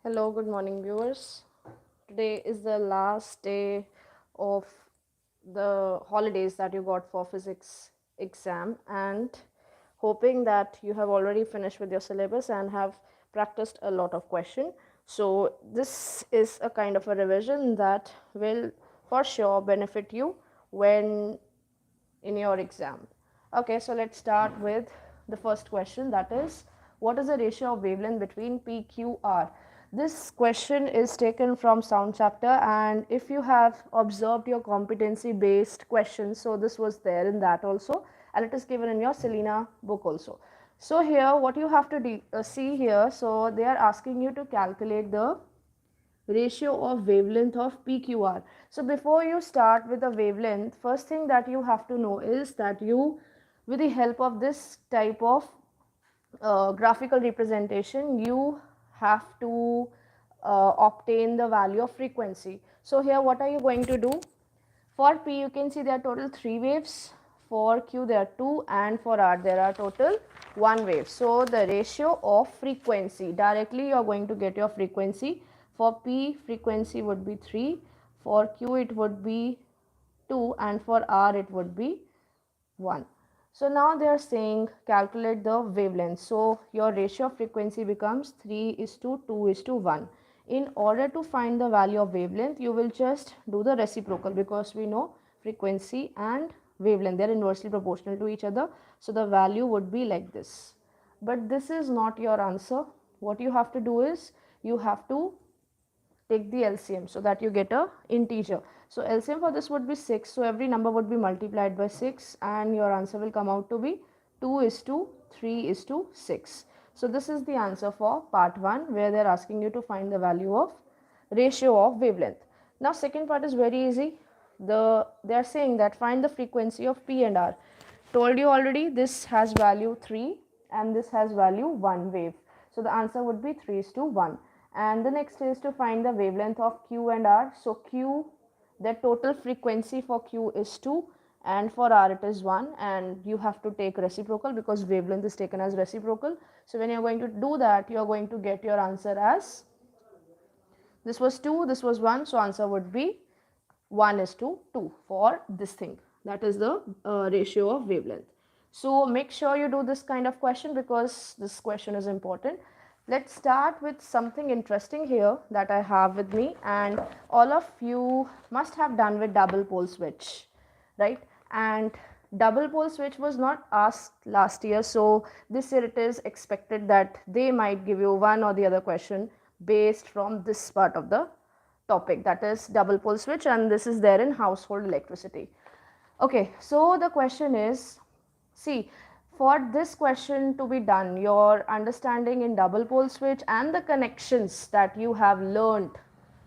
Hello, good morning, viewers. Today is the last day of the holidays that you got for physics exam, and hoping that you have already finished with your syllabus and have practiced a lot of questions. So this is a kind of a revision that will for sure benefit you when in your exam. Okay, so let's start with the first question, that is, what is the ratio of wavelength between PQR? This question is taken from sound chapter, and if you have observed your competency based questions, so this was there in that also, and it is given in your Selena book also. So here what you have to see here, so they are asking you to calculate the ratio of wavelength of PQR. So before you start with the wavelength, first thing that you have to know is that you, with the help of this type of graphical representation, you have to obtain the value of frequency. So here what are you going to do? For P you can see there are total 3 waves, for Q there are 2, and for R there are total 1 wave. So the ratio of frequency, directly you are going to get your frequency. For P frequency would be 3, for Q it would be 2, and for R it would be 1. So now they are saying calculate the wavelength. So your ratio of frequency becomes 3:2:1. In order to find the value of wavelength, you will just do the reciprocal, because we know frequency and wavelength, they are inversely proportional to each other. So the value would be like this. But this is not your answer. What you have to do is you have to take the LCM so that you get a integer. So LCM for this would be 6. So every number would be multiplied by 6, and your answer will come out to be 2:3:6. So this is the answer for part 1, where they are asking you to find the value of ratio of wavelength. Now second part is very easy. They are saying that find the frequency of P and R. Told you already, this has value 3 and this has value 1 wave. So the answer would be 3:1. And the next is to find the wavelength of Q and R. So Q, the total frequency for Q is 2 and for R it is 1, and you have to take reciprocal because wavelength is taken as reciprocal. So when you are going to do that, you are going to get your answer as, this was 2, this was 1, so answer would be 1:2 for this thing. That is the ratio of wavelength. So make sure you do this kind of question because this question is important. Let's start with something interesting here that I have with me, and all of you must have done with double pole switch, right? And double pole switch was not asked last year, so this year it is expected that they might give you one or the other question based from this part of the topic, that is double pole switch, and this is there in household electricity. Okay, so the question is, see, for this question to be done, your understanding in double pole switch and the connections that you have learned,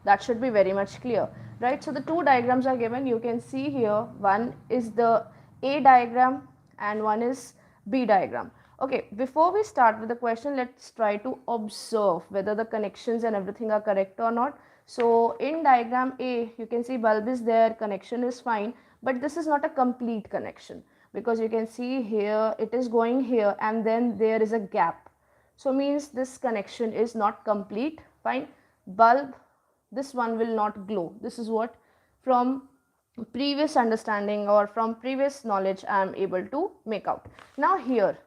that should be very much clear, right? So the two diagrams are given. You can see here, one is the A diagram and one is B diagram. Okay, before we start with the question, let's try to observe whether the connections and everything are correct or not. So in diagram A, you can see bulb is there, connection is fine, but this is not a complete connection, because you can see here it is going here and then there is a gap. So means this connection is not complete. Fine. Bulb, this one will not glow. This is what from previous understanding or from previous knowledge I am able to make out. Now here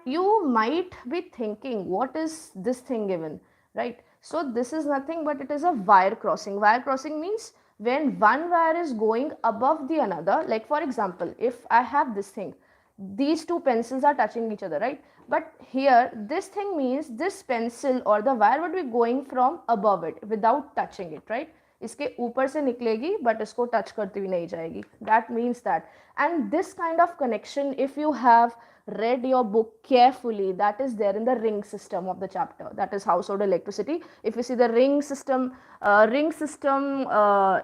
you might be thinking, what is this thing given, right? So this is nothing but it is a wire crossing. Wire crossing means when one wire is going above the another, like for example, if I have this thing, these two pencils are touching each other, right? But here this thing means this pencil or the wire would be going from above it without touching it, right? इसके ऊपर से निकलेगी but इसको touch करती हुई नहीं जाएगी. That means that. And this kind of connection, if you have read your book carefully, that is there in the ring system of the chapter, that is household electricity. If you see the ring system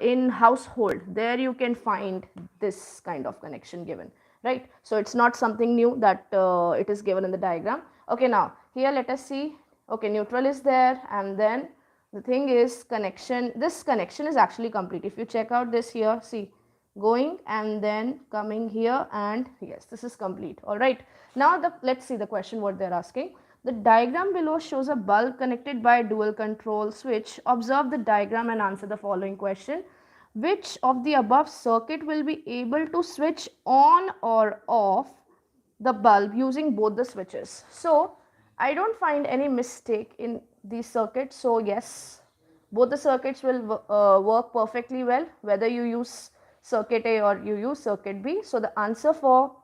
in household, there you can find this kind of connection given, right? So it's not something new that it is given in the diagram. Okay, now here let us see. Okay, neutral is there, and then the thing is connection, this connection is actually complete. If you check out this here, see, going and then coming here, and yes, this is complete. All right, now let's see the question what they're asking. The diagram below shows a bulb connected by a dual control switch. Observe the diagram and answer the following question. Which of the above circuit will be able to switch on or off the bulb using both the switches? So I don't find any mistake in these circuits. So yes, both the circuits will work perfectly well, whether you use circuit A or you use circuit B. So the answer for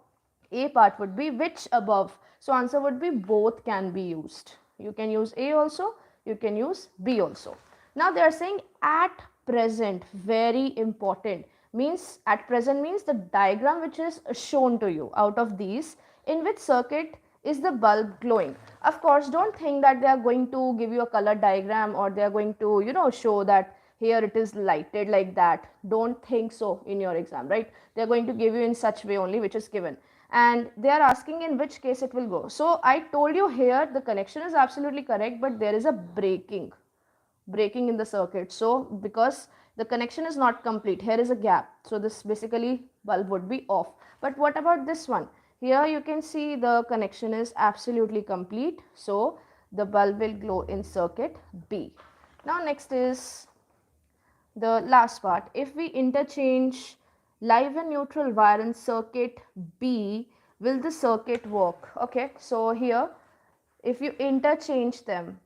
A part would be which above. So answer would be both can be used. You can use A also, you can use B also. Now they are saying at present, very important, means at present means the diagram which is shown to you out of these, in which circuit is the bulb glowing. Of course, don't think that they are going to give you a color diagram or they are going to show that here it is lighted like that. Don't think so in your exam, right? They are going to give you in such way only which is given, and they are asking in which case it will go. So I told you here the connection is absolutely correct, but there is a breaking in the circuit. So because the connection is not complete, here is a gap, so this basically bulb would be off. But what about this one? Here you can see the connection is absolutely complete, so the bulb will glow in circuit B. Now next is the last part. If we interchange live and neutral wire in circuit B, will the circuit work? Okay, so here if you interchange them,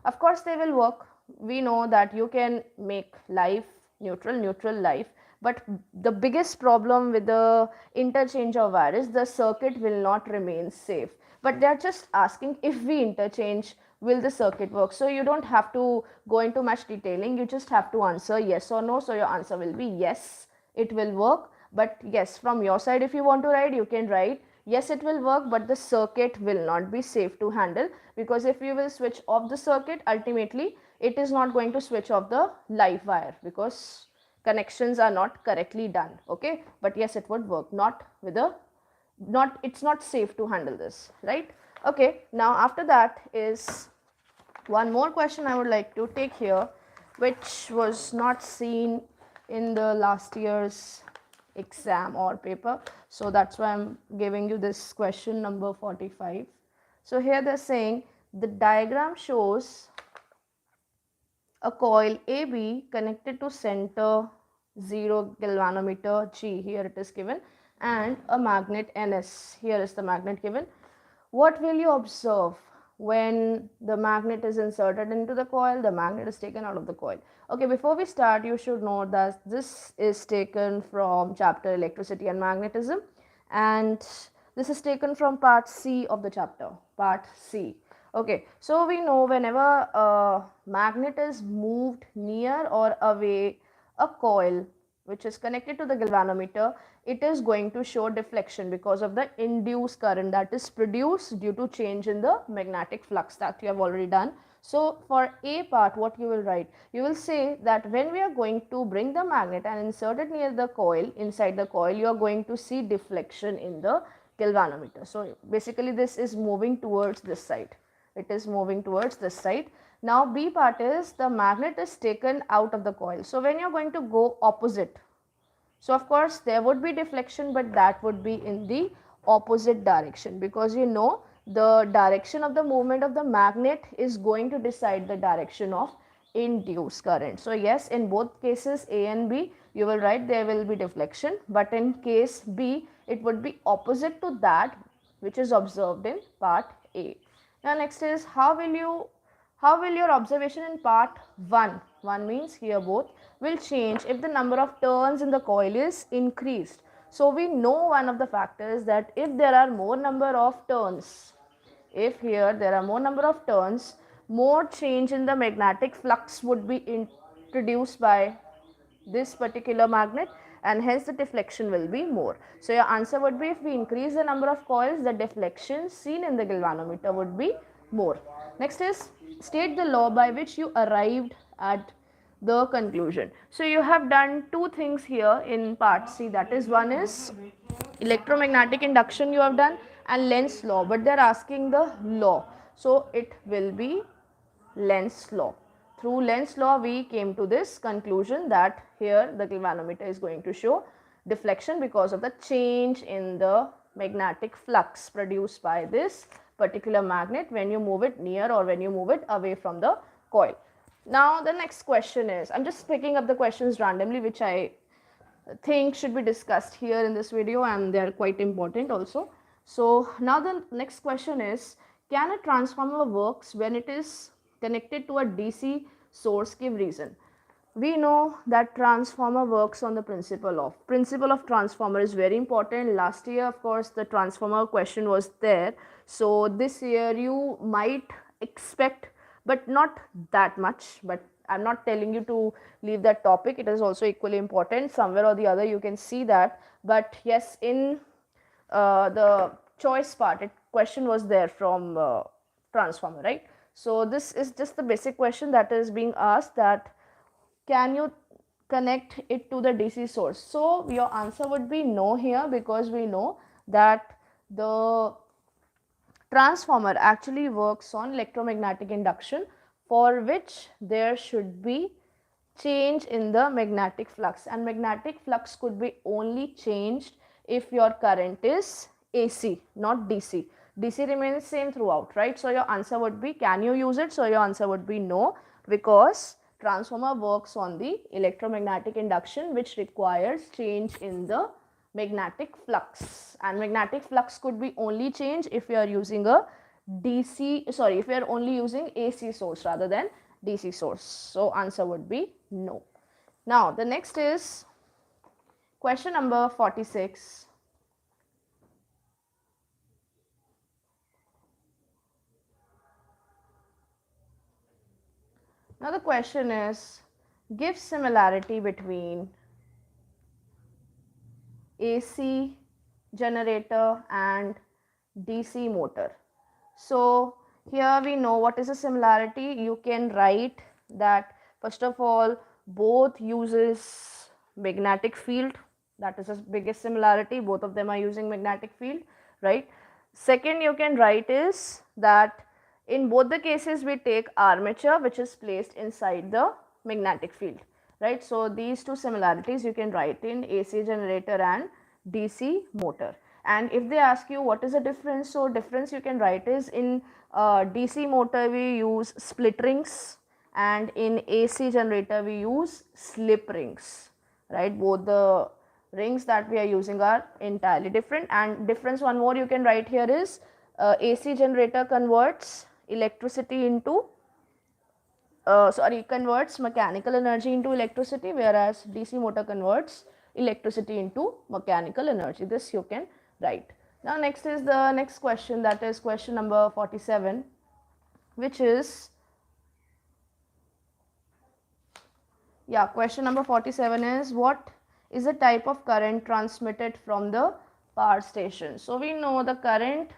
of course they will work. We know that you can make live neutral, neutral live, but the biggest problem with the interchange of wire is the circuit will not remain safe. But they are just asking if we interchange, will the circuit work? So you don't have to go into much detailing, you just have to answer yes or no. So your answer will be yes, it will work. But yes, from your side, if you want to write, you can write yes, it will work, but the circuit will not be safe to handle, because if you will switch off the circuit, ultimately it is not going to switch off the live wire because connections are not correctly done. Okay, but yes, it would work, it's not safe to handle this, right? Okay, now after that is one more question I would like to take here, which was not seen in the last year's exam or paper. So that's why I'm giving you this question number 45. So here they're saying the diagram shows a coil AB connected to center 0 galvanometer G, here it is given, and a magnet NS, here is the magnet given. What will you observe when the magnet is inserted into the coil, the magnet is taken out of the coil? Okay, before we start, you should know that this is taken from chapter Electricity and Magnetism, and this is taken from part C of the chapter, part C. Okay, so we know whenever a magnet is moved near or away a coil which is connected to the galvanometer, it is going to show deflection because of the induced current that is produced due to change in the magnetic flux that you have already done. So for A part, what you will write? You will say that when we are going to bring the magnet and insert it near the coil, inside the coil, you are going to see deflection in the galvanometer. So basically this is moving towards this side. It is moving towards this side. Now B part is the magnet is taken out of the coil. So when you are going to go opposite, so of course there would be deflection, but that would be in the opposite direction, because you know the direction of the movement of the magnet is going to decide the direction of induced current. So yes, in both cases A and B, you will write there will be deflection, but in case B, it would be opposite to that which is observed in part A. Now next is how will your observation in part 1 means here both, will change if the number of turns in the coil is increased. So we know one of the factors that if there are more number of turns, if here there are more number of turns, more change in the magnetic flux would be introduced by this particular magnet, and hence the deflection will be more. So your answer would be, if we increase the number of coils, the deflection seen in the galvanometer would be more. Next is state the law by which you arrived at the conclusion. So you have done two things here in part C, that is, one is electromagnetic induction you have done and Lenz's law, but they are asking the law, so it will be Lenz's law. Through Lenz's law we came to this conclusion that here the galvanometer is going to show deflection because of the change in the magnetic flux produced by this particular magnet when you move it near or when you move it away from the coil. Now the next question is, I'm just picking up the questions randomly which I think should be discussed here in this video, and they are quite important also. So now the next question is, can a transformer works when it is connected to a DC source? Give reason. We know that transformer works on the principle of transformer is very important. Last year of course the transformer question was there, so this year you might expect, but not that much. But I'm not telling you to leave that topic, it is also equally important. Somewhere or the other you can see that. But yes, in the choice part, question was there from transformer, right? So this is just the basic question that is being asked, that can you connect it to the DC source? So your answer would be no here, because we know that the transformer actually works on electromagnetic induction, for which there should be change in the magnetic flux, and magnetic flux could be only changed if your current is AC, not DC. DC remains same throughout, right? So your answer would be, can you use it? So your answer would be no, because transformer works on the electromagnetic induction, which requires change in the magnetic flux, and magnetic flux could be only changed if you are using a if you are only using AC source rather than DC source. So answer would be no. Now the next is question number 46. Now the question is, give similarity between AC generator and DC motor. So here we know what is a similarity. You can write that first of all both uses magnetic field, that is the biggest similarity, both of them are using magnetic field, right? Second you can write is that in both the cases we take armature which is placed inside the magnetic field, right? So these two similarities you can write in AC generator and DC motor. And if they ask you what is the difference, so difference you can write is in DC motor we use split rings, and in AC generator we use slip rings, right? Both the rings that we are using are entirely different. And difference one more you can write here is AC generator converts electricity into converts mechanical energy into electricity, whereas DC motor converts electricity into mechanical energy. This you can write. Now next is the next question, that is question number 47, which is, question number 47 is, what is the type of current transmitted from the power station? So we know the current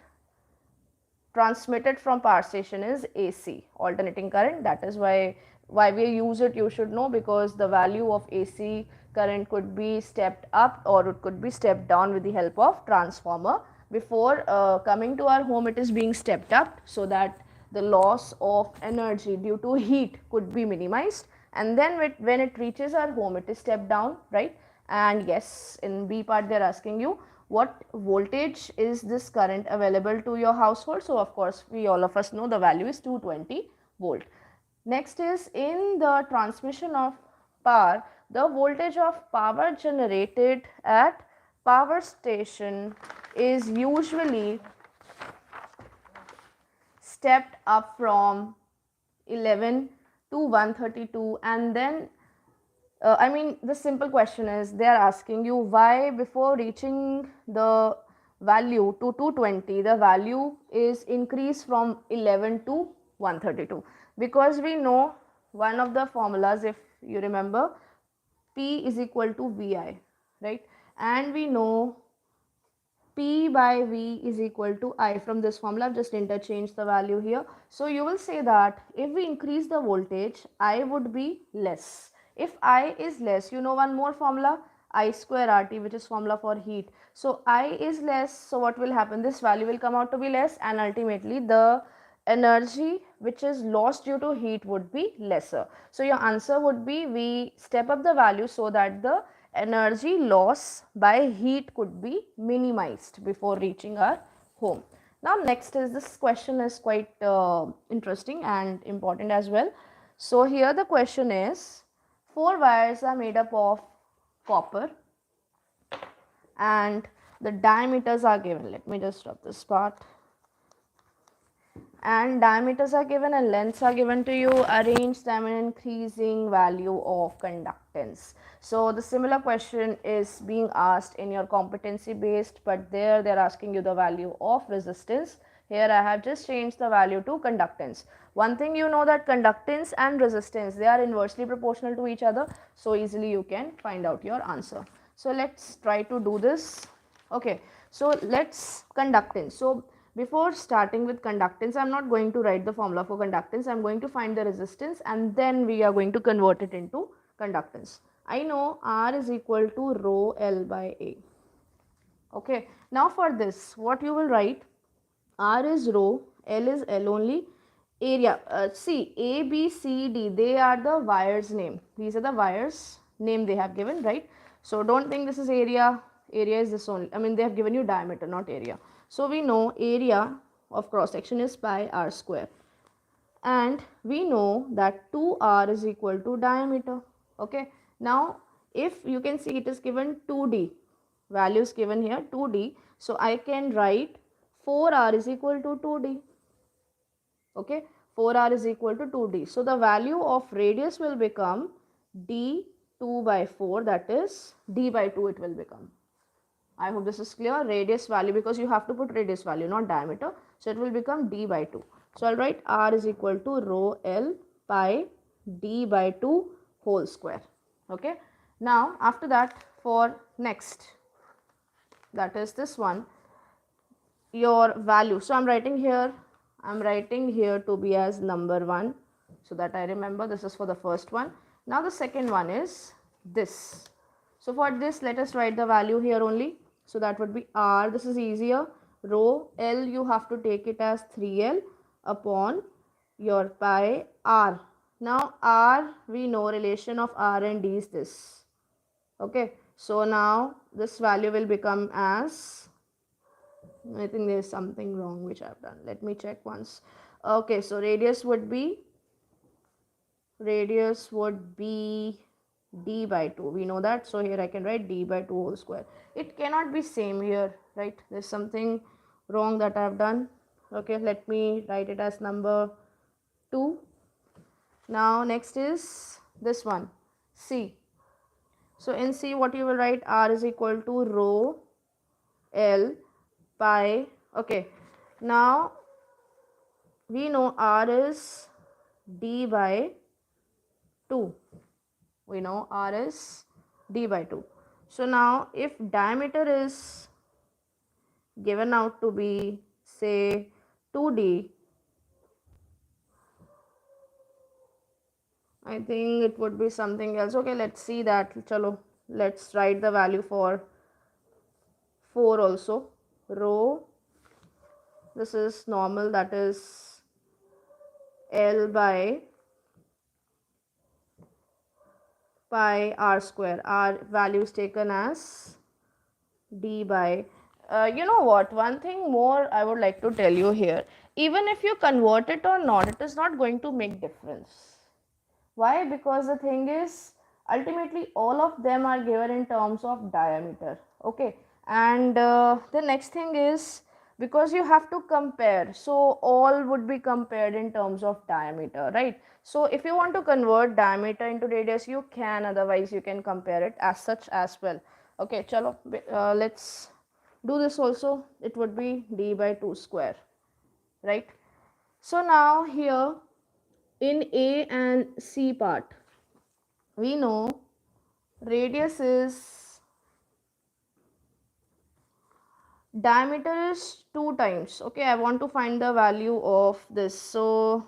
transmitted from power station is AC, alternating current. That is why we use it, you should know, because the value of AC current could be stepped up or it could be stepped down with the help of transformer. Before coming to our home, it is being stepped up so that the loss of energy due to heat could be minimized, and then when it reaches our home it is stepped down, right? And yes, in B part they are asking you what voltage is this current available to your household. So of course we all of us know the value is 220 volt. Next is, in the transmission of power, the voltage of power generated at power station is usually stepped up from 11 to 132, and then the simple question is, they are asking you why before reaching the value to 220 the value is increased from 11 to 132, because we know one of the formulas, if you remember, P is equal to VI, right? And we know P by V is equal to I. From this formula I've just interchanged the value here. So you will say that if we increase the voltage, I would be less. If I is less, you know one more formula, I square RT, which is formula for heat. So I is less, so what will happen? This value will come out to be less, and ultimately the energy which is lost due to heat would be lesser. So your answer would be, we step up the value so that the energy loss by heat could be minimized before reaching our home. Now next is, this question is quite interesting and important as well. So here the question is, four wires are made up of copper and the diameters are given. Let me just stop this part. And diameters are given and lengths are given to you. Arrange them in increasing value of conductance. So the similar question is being asked in your competency based, but there they're asking you the value of resistance. Here I have just changed the value to conductance. One thing you know, that conductance and resistance, they are inversely proportional to each other, so easily you can find out your answer. So let's try to do this. Okay, so let's conductance. So before starting with conductance, I'm not going to write the formula for conductance. I'm going to find the resistance and then we are going to convert it into conductance. I know R is equal to rho L by A. Okay, now for this, what you will write, R is rho, L is L only, area. See, A, B, C, D, they are the wires name. These are the wires name they have given, right? So don't think this is area. Area is this only. I mean, they have given you diameter, not area. So we know area of cross section is pi r square. And we know that 2r is equal to diameter. Okay. Now, if you can see, it is given 2d. Values given here 2d. So I can write 4r is equal to 2d. Okay, 4r is equal to 2d. So the value of radius will become d2 by 4, that is d by 2 it will become. I hope this is clear. Radius value, because you have to put radius value, not diameter. So it will become d by 2. So I'll write r is equal to rho L pi d by 2 whole square. Okay. Now after that, for next, that is this one, your value. So I'm writing here to be as number 1, so that I remember this is for the first one. Now the second one is this. So for this, let us write the value here only. So that would be r. This is easier. Rho L, you have to take it as 3L upon your pi r. Now r, we know relation of r and d is this. Okay. So now this value will become as, I think there is something wrong which I have done. Let me check once. Okay, so radius would be d by 2. We know that. So here I can write d by 2 whole square. It cannot be same here, right? There's something wrong that I have done. Okay, let me write it as number 2. Now next is this one, C. So in C, what you will write, r is equal to rho L pi. Okay, now we know r is d by 2. We know r is d by 2. So now if diameter is given out to be, say, 2d, I think it would be something else. Okay, let's see that. Chalo, let's write the value for 4 also. Rho, this is normal, that is L by pi r square. R value is taken as d by, you know what, one thing more I would like to tell you here. Even if you convert it or not, it is not going to make difference. Why? Because the thing is, ultimately all of them are given in terms of diameter. Okay. And the next thing is, because you have to compare, so all would be compared in terms of diameter, right? So if you want to convert diameter into radius, you can, otherwise you can compare it as such as well. Okay, chalo, let's do this also. It would be d by 2 square, right? So now here in A and C part, we know radius is, diameter is 2 times. Okay, I want to find the value of this. So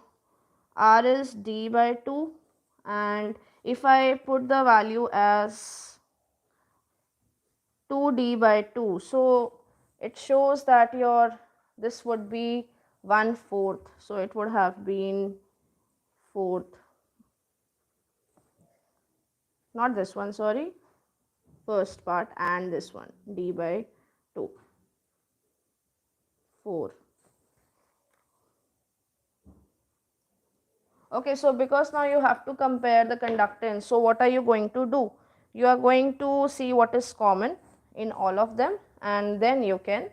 r is d by 2, and if I put the value as 2d by 2, so it shows that your, this would be 1/4. So it would have been fourth, not this one, sorry, first part, and this one d by 2, 4. Okay, so because now you have to compare the conductance, so what are you going to do? You are going to see what is common in all of them, and then you can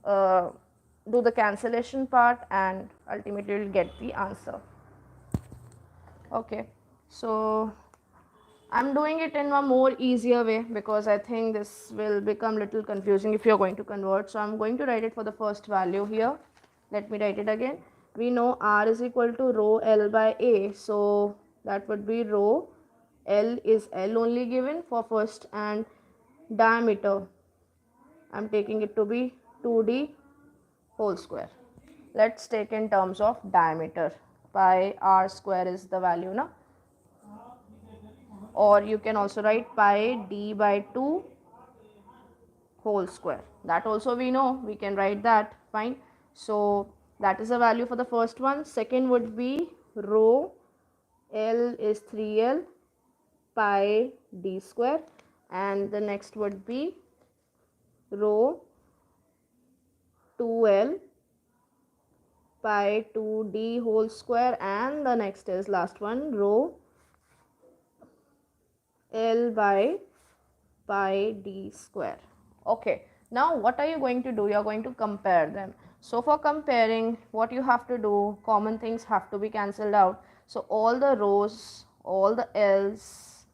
do the cancellation part, and ultimately you will get the answer. Okay, so I'm doing it in a more easier way because I think this will become little confusing if you're going to convert. So I'm going to write it for the first value here. Let me write it again. We know R is equal to rho L by A. So that would be rho L is L only given for first, and diameter I'm taking it to be 2D whole square. Let's take in terms of diameter. Pi R square is the value now. Or you can also write pi d by 2 whole square. That also we know, we can write that, fine. So that is the value for the first one. Second would be rho L is 3L pi d square, and the next would be rho 2L pi 2D whole square, and the next is last one, rho L by pi d square. Okay, now what are you going to do? You are going to compare them. So for comparing, what you have to do, common things have to be cancelled out. So all the rows, all the L's,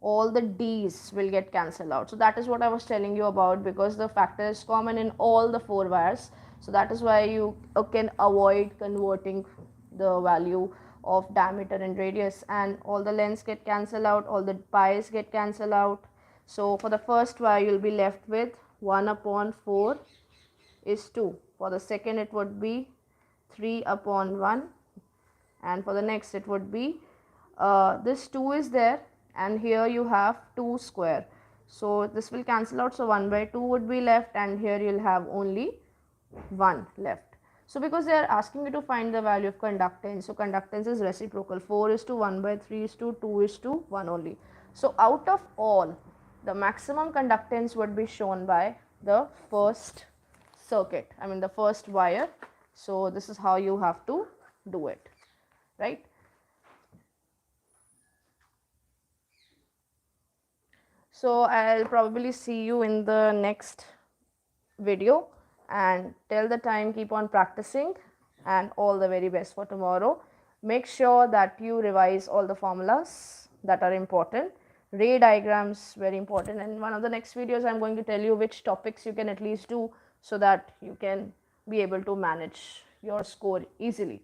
all the D's will get cancelled out. So that is what I was telling you about, because the factor is common in all the 4 wires. So that is why you can avoid converting the value of diameter and radius, and all the lengths get cancelled out, all the pi's get cancelled out. So for the first wire you'll be left with 1 upon 4 is 2. For the second it would be 3 upon 1, and for the next it would be this 2 is there, and here you have 2 square. So this will cancel out, so 1 by 2 would be left, and here you'll have only 1 left. So because they are asking you to find the value of conductance, so conductance is reciprocal. 4 is to 1 by 3 is to 2 is to 1 only. So out of all, the maximum conductance would be shown by the first circuit, I mean the first wire. So this is how you have to do it, right? So I'll probably see you in the next video, and till the time keep on practicing, and all the very best for tomorrow. Make sure that you revise all the formulas that are important. Ray diagrams very important, and one of the next videos I'm going to tell you which topics you can at least do so that you can be able to manage your score easily.